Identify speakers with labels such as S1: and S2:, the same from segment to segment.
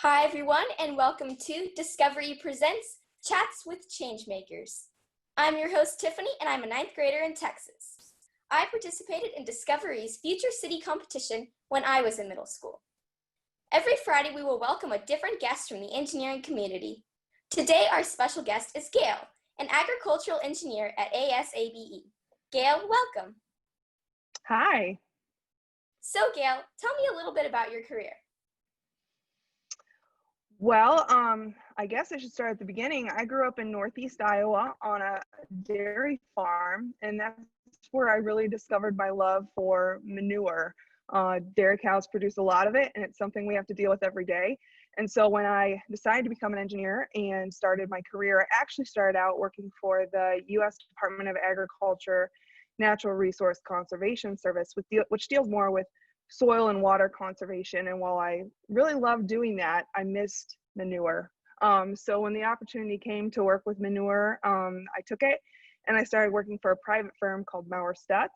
S1: Hi everyone, and welcome to Discovery Presents Chats with Changemakers. I'm your host Tiffany, and I'm a ninth grader in Texas. I participated in Discovery's Future City competition when I was in middle school. Every Friday we will welcome a different guest from the engineering community. Today our special guest is Gayle, an agricultural engineer at ASABE. Gayle, welcome.
S2: Hi.
S1: So Gayle, tell me a little bit about your career.
S2: Well, I guess I should start at the beginning. I grew up in Northeast Iowa on a dairy farm, and that's where I really discovered my love for manure. Dairy cows produce a lot of it, and it's something we have to deal with every day. And so when I decided to become an engineer and started my career, I actually started out working for the U.S. Department of Agriculture Natural Resource Conservation Service, which deals more with soil and water conservation. And while I really loved doing that, I missed manure. So when the opportunity came to work with manure, I took it and I started working for a private firm called Mauer Stutz.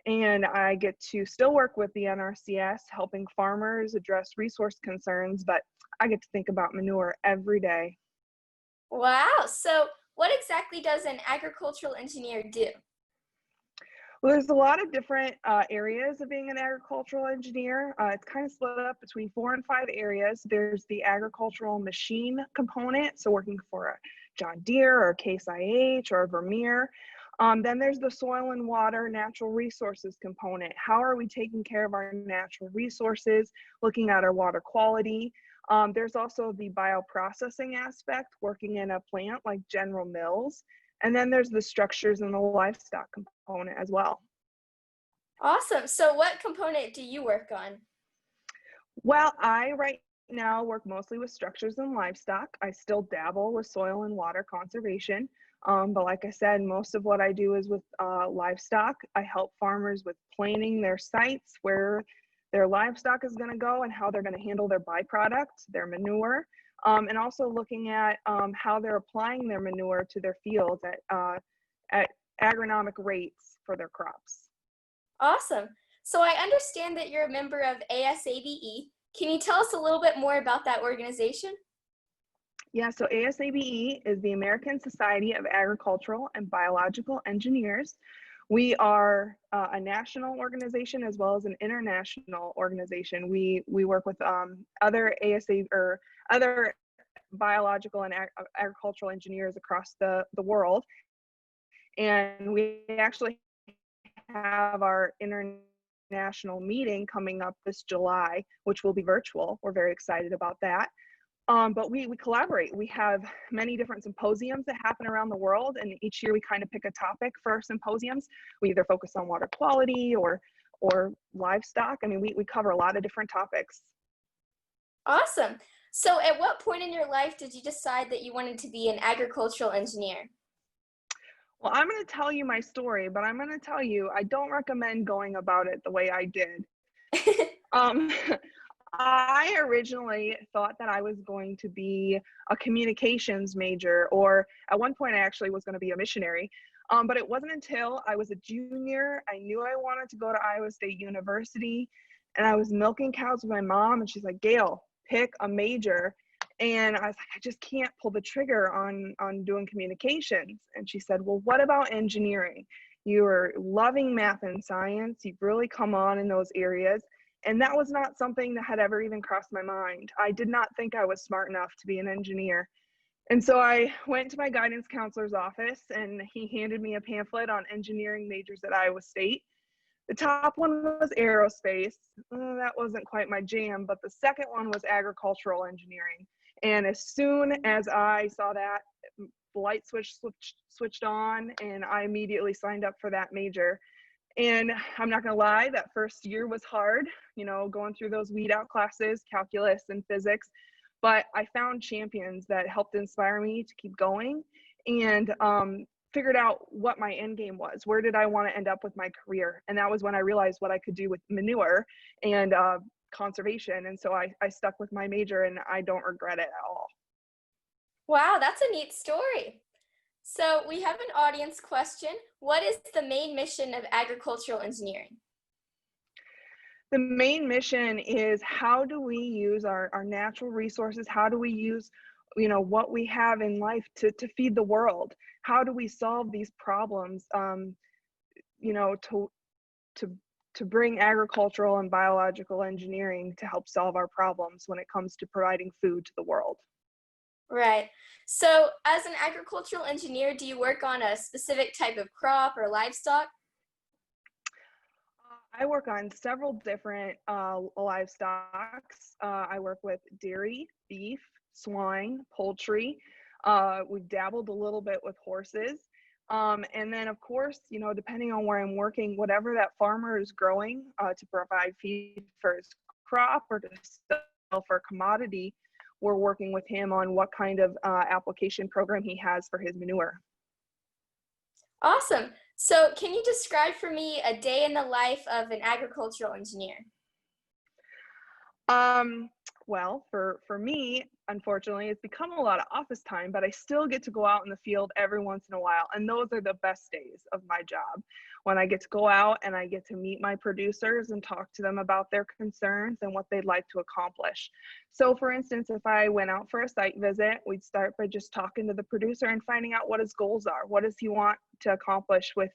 S2: And I get to still work with the NRCS, helping farmers address resource concerns, but I get to think about manure every day.
S1: Wow, so what exactly does an agricultural engineer do?
S2: Well, there's a lot of different areas of being an agricultural engineer. It's kind of split up between 4 and 5 areas. There's the agricultural machine component, so working for a John Deere or Case IH or a Vermeer. Then there's the soil and water natural resources component. How are we taking care of our natural resources, looking at our water quality? There's also the bioprocessing aspect, working in a plant like General Mills. And then there's the structures and the livestock component as well.
S1: Awesome. So what component do you work on?
S2: Well, I right now work mostly with structures and livestock. I still dabble with soil and water conservation. But like I said, most of what I do is with livestock. I help farmers with planning their sites, where their livestock is going to go and how they're going to handle their byproducts, their manure. And also looking at how they're applying their manure to their fields at agronomic rates for their crops.
S1: Awesome. So I understand that you're a member of ASABE. Can you tell us a little bit more about that organization?
S2: Yeah, so ASABE is the American Society of Agricultural and Biological Engineers. We are a national organization as well as an international organization. We work with other ASA or other biological and agricultural engineers across the world. And we actually have our international meeting coming up this July, which will be virtual. We're very excited about that. But we collaborate. We have many different symposiums that happen around the world, and each year we kind of pick a topic for our symposiums. We either focus on water quality or livestock. I mean, we cover a lot of different topics.
S1: Awesome. So at what point in your life did you decide that you wanted to be an agricultural engineer?
S2: Well, I'm going to tell you my story, but I'm going to tell you I don't recommend going about it the way I did. I originally thought that I was going to be a communications major, or at one point I actually was going to be a missionary. But it wasn't until I was a junior, I knew I wanted to go to Iowa State University, and I was milking cows with my mom, and she's like, Gayle, pick a major. And I was like, I just can't pull the trigger on doing communications. And she said, well, what about engineering? You are loving math and science. You've really come on in those areas. And that was not something that had ever even crossed my mind. I did not think I was smart enough to be an engineer. And so I went to my guidance counselor's office, and he handed me a pamphlet on engineering majors at Iowa State. The top one was aerospace. That wasn't quite my jam, but the second one was agricultural engineering. And as soon as I saw that, the light switched on, and I immediately signed up for that major. And I'm not gonna lie, that first year was hard, going through those weed out classes, calculus and physics, but I found champions that helped inspire me to keep going, and figured out what my end game was. Where did I want to end up with my career? And that was when I realized what I could do with manure and conservation. And so I stuck with my major, and I don't regret it at all.
S1: Wow, that's a neat story. So we have an audience question. What is the main mission of agricultural engineering?
S2: The main mission is how do we use our natural resources? How do we use, what we have in life to feed the world? How do we solve these problems? To to to bring agricultural and biological engineering to help solve our problems when it comes to providing food to the world.
S1: Right. So, as an agricultural engineer, do you work on a specific type of crop or livestock?
S2: I work on several different livestocks. I work with dairy, beef, swine, poultry. We've dabbled a little bit with horses. And then, of course, depending on where I'm working, whatever that farmer is growing to provide feed for his crop or to sell for a commodity, we're working with him on what kind of application program he has for his manure.
S1: Awesome. So, can you describe for me a day in the life of an agricultural engineer?
S2: Um, well, for me, unfortunately, it's become a lot of office time, but I still get to go out in the field every once in a while, and those are the best days of my job. When I get to go out and I get to meet my producers and talk to them about their concerns and what they'd like to accomplish. So, for instance, if I went out for a site visit, we'd start by just talking to the producer and finding out what his goals are. What does he want to accomplish with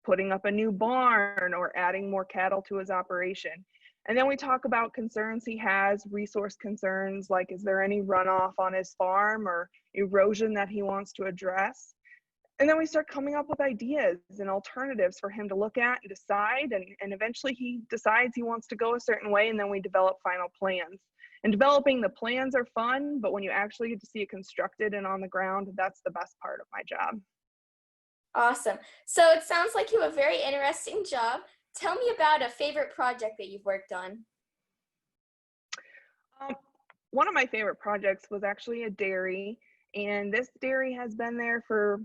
S2: putting up a new barn or adding more cattle to his operation? And then we talk about concerns he has, resource concerns, like is there any runoff on his farm or erosion that he wants to address? And then we start coming up with ideas and alternatives for him to look at and decide. And eventually he decides he wants to go a certain way, and then we develop final plans. And developing the plans are fun, but when you actually get to see it constructed and on the ground, that's the best part of my job.
S1: Awesome. So, it sounds like you have a very interesting job. Tell me about a favorite project that you've worked on.
S2: Um, One of my favorite projects was actually a dairy, and this dairy has been there for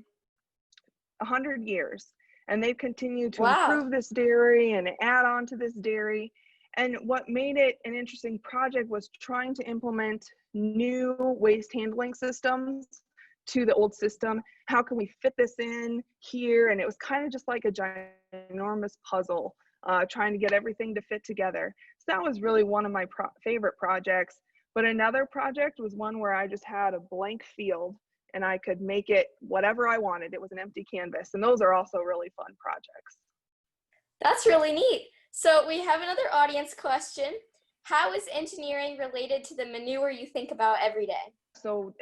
S2: 100 years, and they've continued to
S1: Wow.
S2: improve this dairy and add on to this dairy. And what made it an interesting project was trying to implement new waste handling systems to the old system. How can we fit this in here? And it was kind of just like a ginormous puzzle, trying to get everything to fit together. So that was really one of my favorite projects. But another project was one where I just had a blank field and I could make it whatever I wanted. It was an empty canvas. And those are also really fun projects.
S1: That's really neat. So, we have another audience question. How is engineering related to the manure you think about every day?
S2: So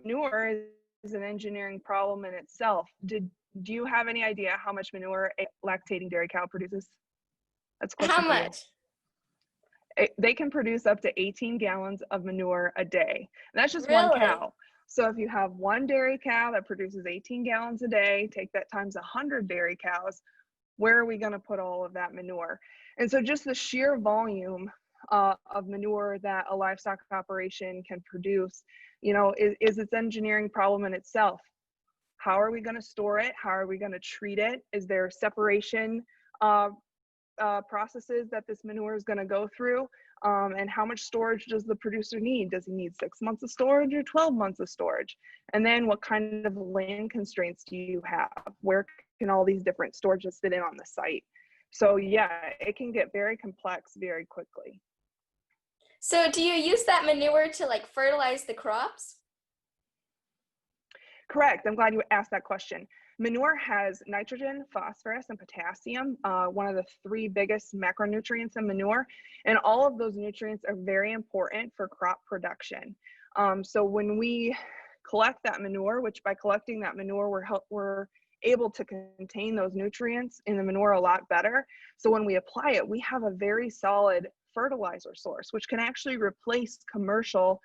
S2: manure is an engineering problem in itself. Do you have any idea how much manure a lactating dairy cow produces? That's a
S1: How
S2: question for you.
S1: much?
S2: They can produce up to 18 gallons of manure a day. And that's just one
S1: Really?
S2: cow. So if you have one dairy cow that produces 18 gallons a day, take that times 100 dairy cows, where are we going to put all of that manure? And so just the sheer volume of manure that a livestock operation can produce, is its engineering problem in itself. How are we going to store it? How are we going to treat it? Is there separation uh, processes that this manure is going to go through? And how much storage does the producer need? Does he need 6 months of storage or 12 months of storage? And then what kind of land constraints do you have? Where can all these different storages fit in on the site? So yeah, it can get very complex very quickly.
S1: So, do you use that manure to like fertilize the crops?
S2: Correct. I'm glad you asked that question. Manure has nitrogen, phosphorus, and potassium, one of the three biggest macronutrients in manure. And all of those nutrients are very important for crop production. So when we collect that manure, which by collecting that manure, we're able to contain those nutrients in the manure a lot better. So when we apply it, we have a very solid fertilizer source, which can actually replace commercial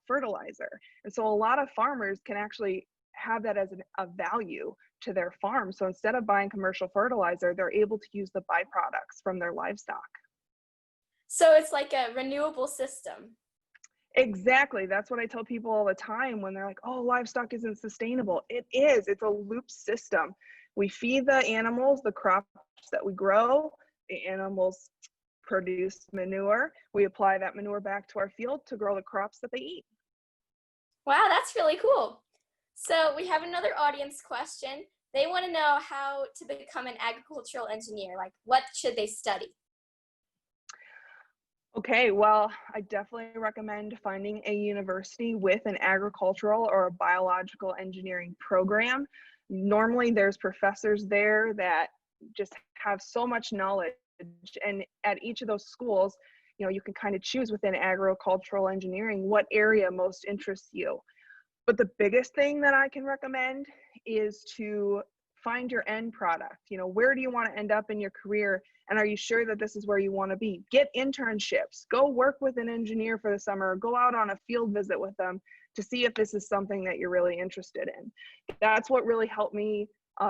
S2: fertilizer. And so a lot of farmers can actually have that as a value to their farm. So instead of buying commercial fertilizer, they're able to use the byproducts from their livestock.
S1: So, it's like a renewable system.
S2: Exactly. That's what I tell people all the time when they're like, oh, livestock isn't sustainable. It is. It's a loop system. We feed the animals the crops that we grow. The animals produce manure. We apply that manure back to our field to grow the crops that they eat.
S1: Wow, that's really cool. So, we have another audience question. They want to know how to become an agricultural engineer. Like, what should they study?
S2: Okay, well, I definitely recommend finding a university with an agricultural or a biological engineering program. Normally, there's professors there that just have so much knowledge, and at each of those schools, you can kind of choose within agricultural engineering what area most interests you. But the biggest thing that I can recommend is to find your end product. Where do you want to end up in your career? And are you sure that this is where you want to be? Get internships. Go work with an engineer for the summer. Go out on a field visit with them to see if this is something that you're really interested in. That's what really helped me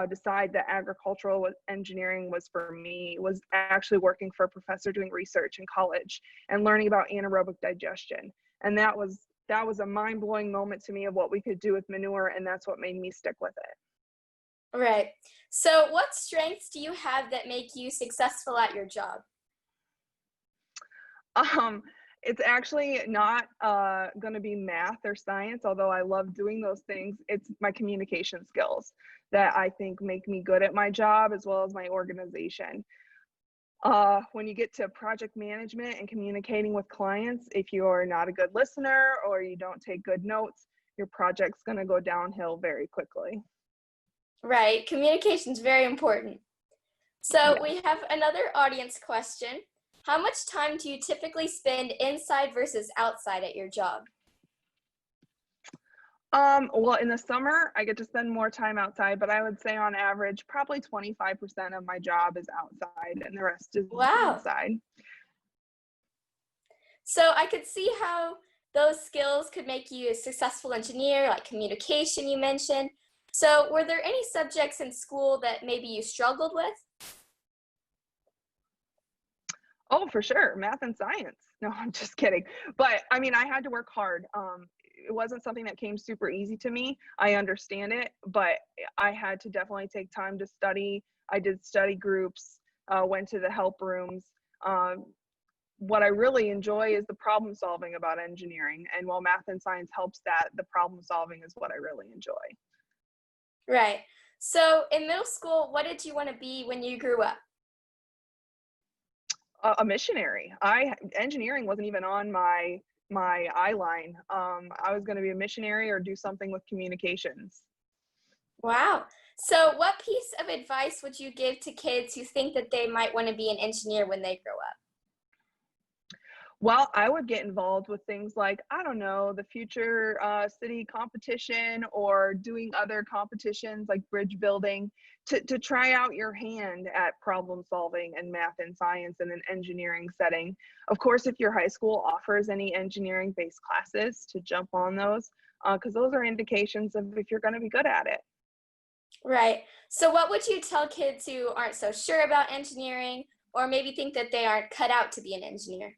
S2: decide that agricultural engineering was for me, was actually working for a professor doing research in college and learning about anaerobic digestion. And that was a mind-blowing moment to me of what we could do with manure, and that's what made me stick with it.
S1: Right. So, what strengths do you have that make you successful at your job?
S2: Um, it's actually not going to be math or science, although I love doing those things. It's my communication skills that I think make me good at my job as well as my organization. When you get to project management and communicating with clients, if you're not a good listener or you don't take good notes, your project's going to go downhill very quickly.
S1: Right. Communication is very important. So,
S2: Yeah.
S1: we have another audience question. How much time do you typically spend inside versus outside at your job?
S2: Well, in the summer, I get to spend more time outside, but I would say on average, probably 25% of my job is outside and the rest is
S1: Wow.
S2: inside.
S1: So, I could see how those skills could make you a successful engineer, like communication, you mentioned. So, were there any subjects in school that maybe you struggled with?
S2: Oh, for sure, math and science. No, I'm just kidding. But I mean, I had to work hard. It wasn't something that came super easy to me. I understand it, but I had to definitely take time to study. I did study groups, went to the help rooms. Um, what I really enjoy is the problem solving about engineering. And while math and science helps that, the problem solving is what I really enjoy.
S1: Right. So, in middle school, what did you want to be when you grew up?
S2: A missionary. I Engineering wasn't even on my eye line. I was going to be a missionary or do something with communications.
S1: Wow. So, what piece of advice would you give to kids who think that they might want to be an engineer when they grow up?
S2: Well, I would get involved with things like, I don't know, the future city competition or doing other competitions like bridge building to try out your hand at problem solving and math and science in an engineering setting. Of course, if your high school offers any engineering based classes, to jump on those, because those are indications of if you're going to be good at it.
S1: Right. So, what would you tell kids who aren't so sure about engineering or maybe think that they aren't cut out to be an engineer?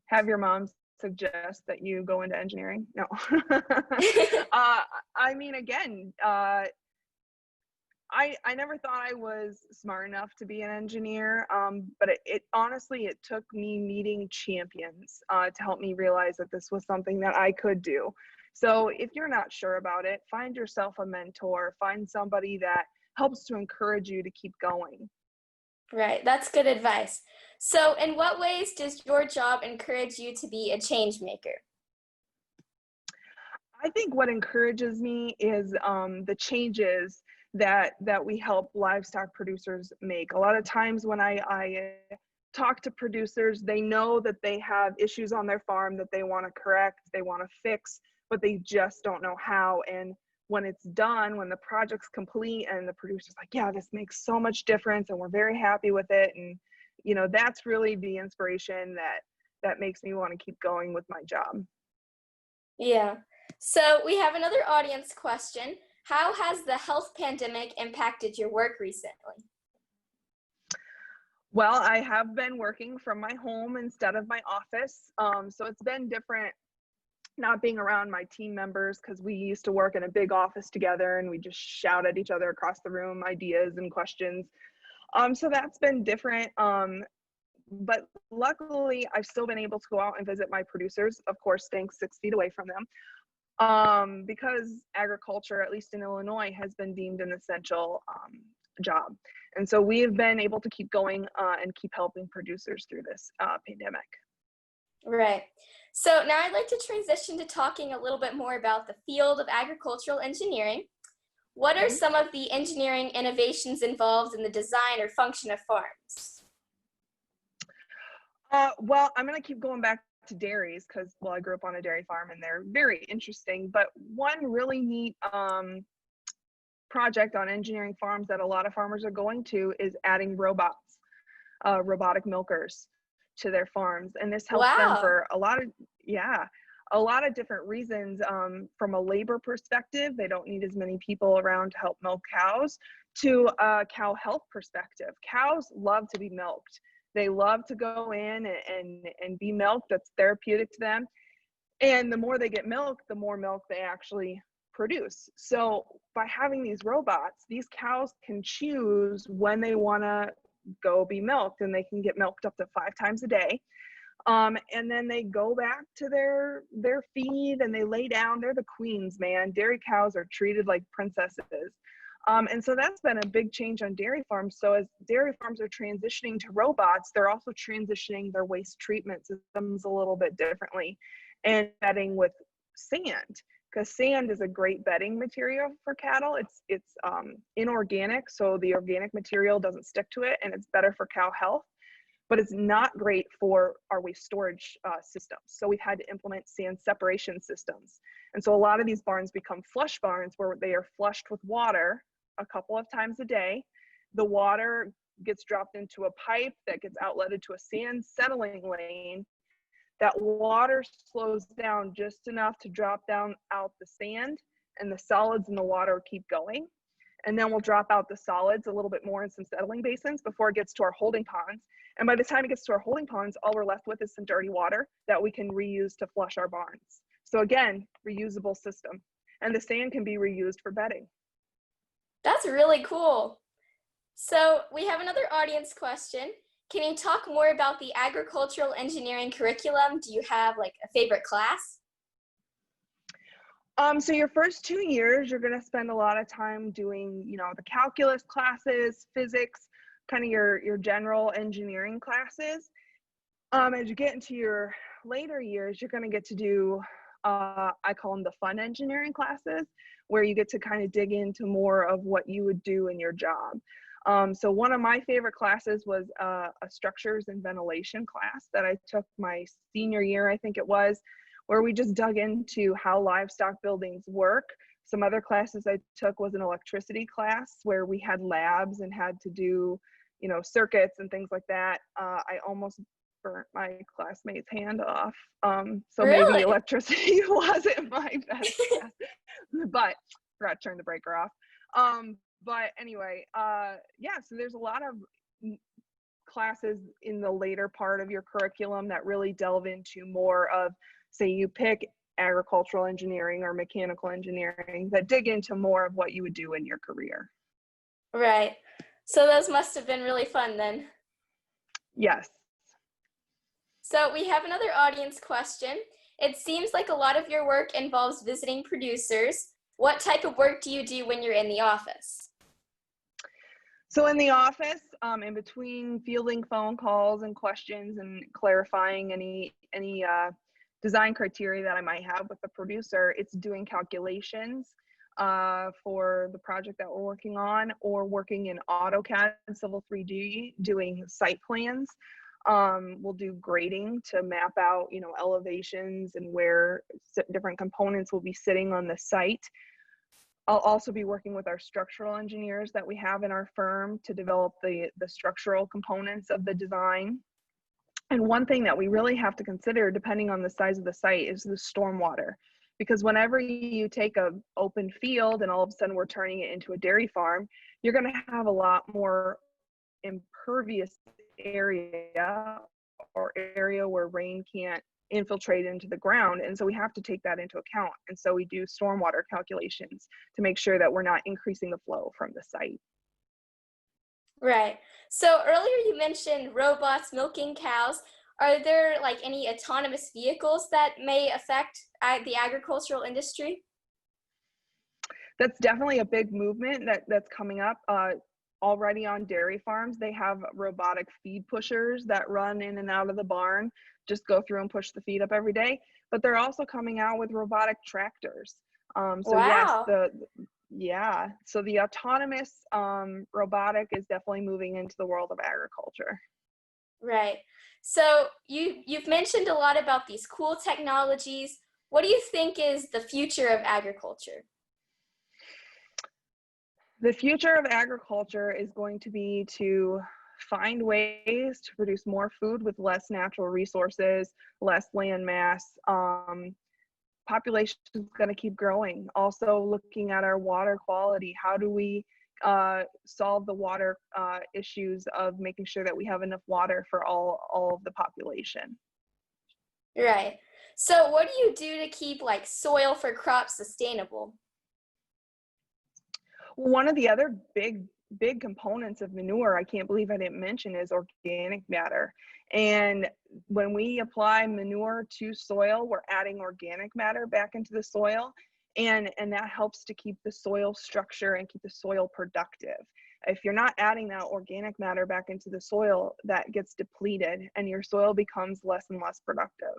S2: Have your mom suggest that you go into engineering? No. uh, I mean, again, I never thought I was smart enough to be an engineer, but it honestly, it took me meeting champions to help me realize that this was something that I could do. So if you're not sure about it, find yourself a mentor, find somebody that helps to encourage you to keep going.
S1: Right. That's good advice. So, in what ways does your job encourage you to be a change maker?
S2: I think what encourages me is the changes that we help livestock producers make. A lot of times when I talk to producers, they know that they have issues on their farm that they want to correct, they want to fix, but they just don't know how. And when it's done, when the project's complete and the producer's like, yeah, this makes so much difference and we're very happy with it. And, that's really the inspiration that makes me want to keep going with my job.
S1: Yeah. So, we have another audience question. How has the health pandemic impacted your work recently?
S2: Well, I have been working from my home instead of my office. So it's been different not being around my team members because we used to work in a big office together and we just shout at each other across the room ideas and questions. So that's been different. But luckily, I've still been able to go out and visit my producers, of course, staying 6 feet away from them. Because agriculture, at least in Illinois, has been deemed an essential job. And so we have been able to keep going and keep helping producers through this pandemic.
S1: Right. So now I'd like to transition to talking a little bit more about the field of agricultural engineering. What are
S2: Mhm.
S1: some of the engineering innovations involved in the design or function of farms?
S2: Well, I'm going to keep going back to dairies because, well, I grew up on a dairy farm and they're very interesting. But one really neat project on engineering farms that a lot of farmers are going to is adding robots, robotic milkers to their farms. And this helps them
S1: Wow.
S2: for yeah, a lot of different reasons. From a labor perspective, they don't need as many people around to help milk cows, to a cow health perspective. Cows love to be milked. They love to go in and be milked. That's therapeutic to them. And the more they get milk, the more milk they actually produce. So by having these robots, these cows can choose when they want to go be milked, and they can get milked up to 5 times a day. And then they go back to their feed and they lay down. They're the queens, man. Dairy cows are treated like princesses. And so that's been a big change on dairy farms. So as dairy farms are transitioning to robots, they're also transitioning their waste treatment systems a little bit differently, and bedding with sand, because sand is a great bedding material for cattle. It's inorganic, so the organic material doesn't stick to it, and it's better for cow health, but it's not great for our waste storage systems. So we've had to implement sand separation systems. And so a lot of these barns become flush barns where they are flushed with water a couple of times a day. The water gets dropped into a pipe that gets outletted to a sand settling lane. That water slows down just enough to drop down out the sand, and the solids in the water keep going. And then we'll drop out the solids a little bit more in some settling basins before it gets to our holding ponds. And by the time it gets to our holding ponds, all we're left with is some dirty water that we can reuse to flush our barns. So again, reusable system. And the sand can be reused for bedding.
S1: That's really cool. So we have another audience question. Can you talk more about the agricultural engineering curriculum? Do you have like a favorite class?
S2: So your first 2 years, you're going to spend a lot of time doing, the calculus classes, physics, kind of your general engineering classes. As you get into your later years, you're going to get to do, I call them the fun engineering classes, where you get to kind of dig into more of what you would do in your job. So one of my favorite classes was a structures and ventilation class that I took my senior year, I think it was, where we just dug into how livestock buildings work. Some other classes I took was an electricity class where we had labs and had to do, circuits and things like that. I almost burnt my classmate's hand off. So maybe
S1: Really?
S2: electricity wasn't my best class, but forgot to turn the breaker off. But anyway, yeah, so there's a lot of classes in the later part of your curriculum that really delve into more of, say you pick agricultural engineering or mechanical engineering, that dig into more of what you would do in your career.
S1: Right. So those must have been really fun then.
S2: Yes.
S1: So we have another audience question. It seems like a lot of your work involves visiting producers. What type of work do you do when you're in the office?
S2: So in the office, in between fielding phone calls and questions and clarifying any design criteria that I might have with the producer, it's doing calculations for the project that we're working on, or working in AutoCAD and Civil 3D, doing site plans. We'll do grading to map out, elevations and where different components will be sitting on the site. I'll also be working with our structural engineers that we have in our firm to develop the structural components of the design. And one thing that we really have to consider, depending on the size of the site, is the stormwater. Because whenever you take an open field and all of a sudden we're turning it into a dairy farm, you're going to have a lot more impervious area, or area where rain can't infiltrate into the ground. And so we have to take that into account. And so we do stormwater calculations to make sure that we're not increasing the flow from the site.
S1: Right. So earlier you mentioned robots milking cows. Are there like any autonomous vehicles that may affect the agricultural industry?
S2: That's definitely a big movement that's coming up. already on dairy farms, they have robotic feed pushers that run in and out of the barn, just go through and push the feed up every day. But they're also coming out with robotic tractors. So yes,
S1: Wow.
S2: so the autonomous robotic is definitely moving into the world of agriculture.
S1: Right. So you've mentioned a lot about these cool technologies. What do you think is the future of agriculture?
S2: The future of agriculture is going to be to find ways to produce more food with less natural resources, less land mass. Population is going to keep growing. Also looking at our water quality. How do we solve the water issues of making sure that we have enough water for all of the population?
S1: Right. So what do you do to keep like soil for crops sustainable?
S2: One of the other big components of manure, I can't believe I didn't mention, is organic matter. And when we apply manure to soil, we're adding organic matter back into the soil, and that helps to keep the soil structure and keep the soil productive. If you're not adding that organic matter back into the soil, that gets depleted and your soil becomes less and less productive.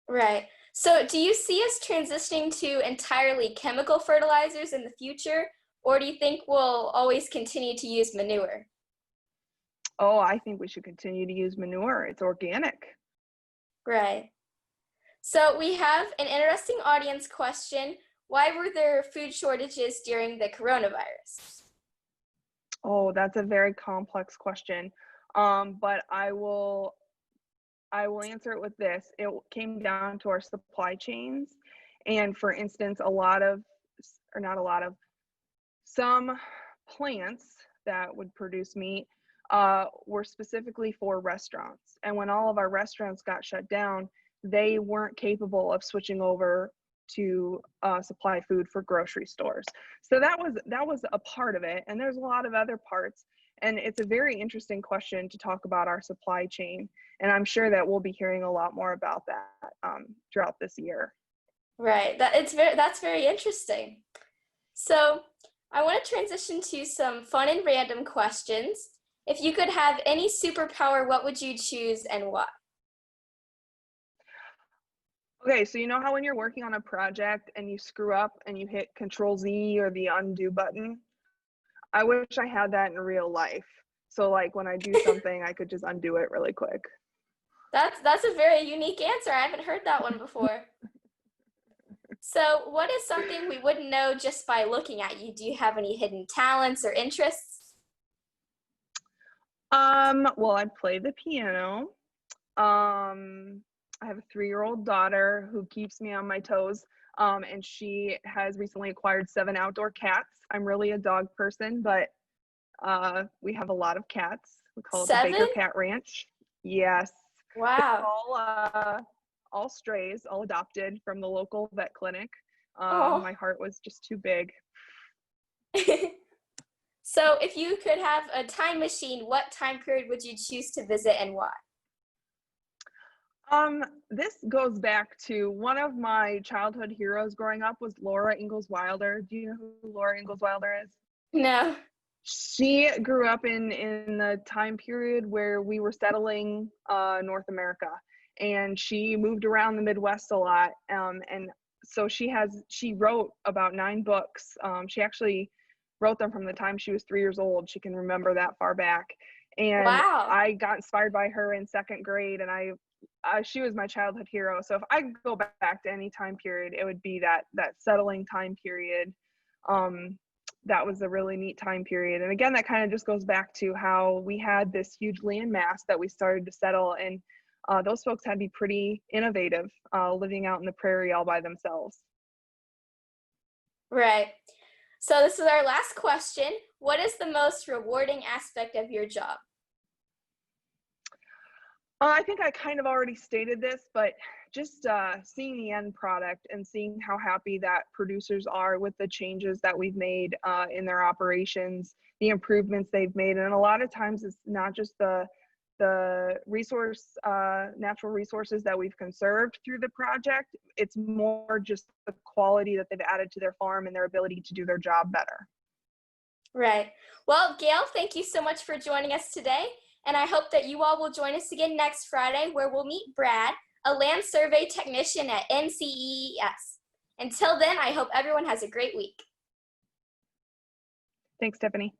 S1: Right. So do you see us transitioning to entirely chemical fertilizers in the future, or do you think we'll always continue to use manure?
S2: Oh, I think we should continue to use manure. It's organic.
S1: Right. So we have an interesting audience question. Why were there food shortages during the coronavirus?
S2: Oh, that's a very complex question. But I will answer it with this. It came down to our supply chains. And for instance, not a lot of, some plants that would produce meat were specifically for restaurants. And when all of our restaurants got shut down, they weren't capable of switching over to supply food for grocery stores. So that was a part of it. And there's a lot of other parts. And it's a very interesting question to talk about our supply chain. And I'm sure that we'll be hearing a lot more about that throughout this year.
S1: Right. That's very interesting. So I want to transition to some fun and random questions. If you could have any superpower, what would you choose and why?
S2: Okay, so you know how when you're working on a project and you screw up and you hit Control Z or the undo button? I wish I had that in real life. So like when I do something, I could just undo it really quick.
S1: That's a very unique answer. I haven't heard that one before. So, what is something we wouldn't know just by looking at you? Do you have any hidden talents or interests?
S2: Well, I play the piano. I have a 3-year-old daughter who keeps me on my toes. And she has recently acquired 7 outdoor cats. I'm really a dog person, but we have a lot of cats. We call it the
S1: 7?
S2: Baker Cat Ranch. Yes. They're
S1: Wow.
S2: all strays, all adopted from the local vet clinic.
S1: Oh.
S2: My heart was just too big.
S1: So, if you could have a time machine, what time period would you choose to visit and why?
S2: This goes back to one of my childhood heroes growing up was Laura Ingalls Wilder. Do you know who Laura Ingalls Wilder is?
S1: No.
S2: She grew up in the time period where we were settling North America, and she moved around the Midwest a lot. And so she wrote about 9 books. She actually wrote them from the time she was 3 years old. She can remember that far back. And
S1: Wow.
S2: I got inspired by her in 2nd grade, and she was my childhood hero. So if I could go back to any time period, it would be that settling time period. That was a really neat time period. And again, that kind of just goes back to how we had this huge land mass that we started to settle, and those folks had to be pretty innovative, living out in the prairie all by themselves.
S1: Right. So, this is our last question. What is the most rewarding aspect of your job?
S2: I think I kind of already stated this, but just seeing the end product and seeing how happy that producers are with the changes that we've made in their operations, the improvements they've made. And a lot of times it's not just the natural resources that we've conserved through the project. It's more just the quality that they've added to their farm and their ability to do their job better.
S1: Right. Well, Gayle, thank you so much for joining us today. And I hope that you all will join us again next Friday where we'll meet Brad, a land survey technician at NCEES. Until then, I hope everyone has a great week.
S2: Thanks, Tiffany.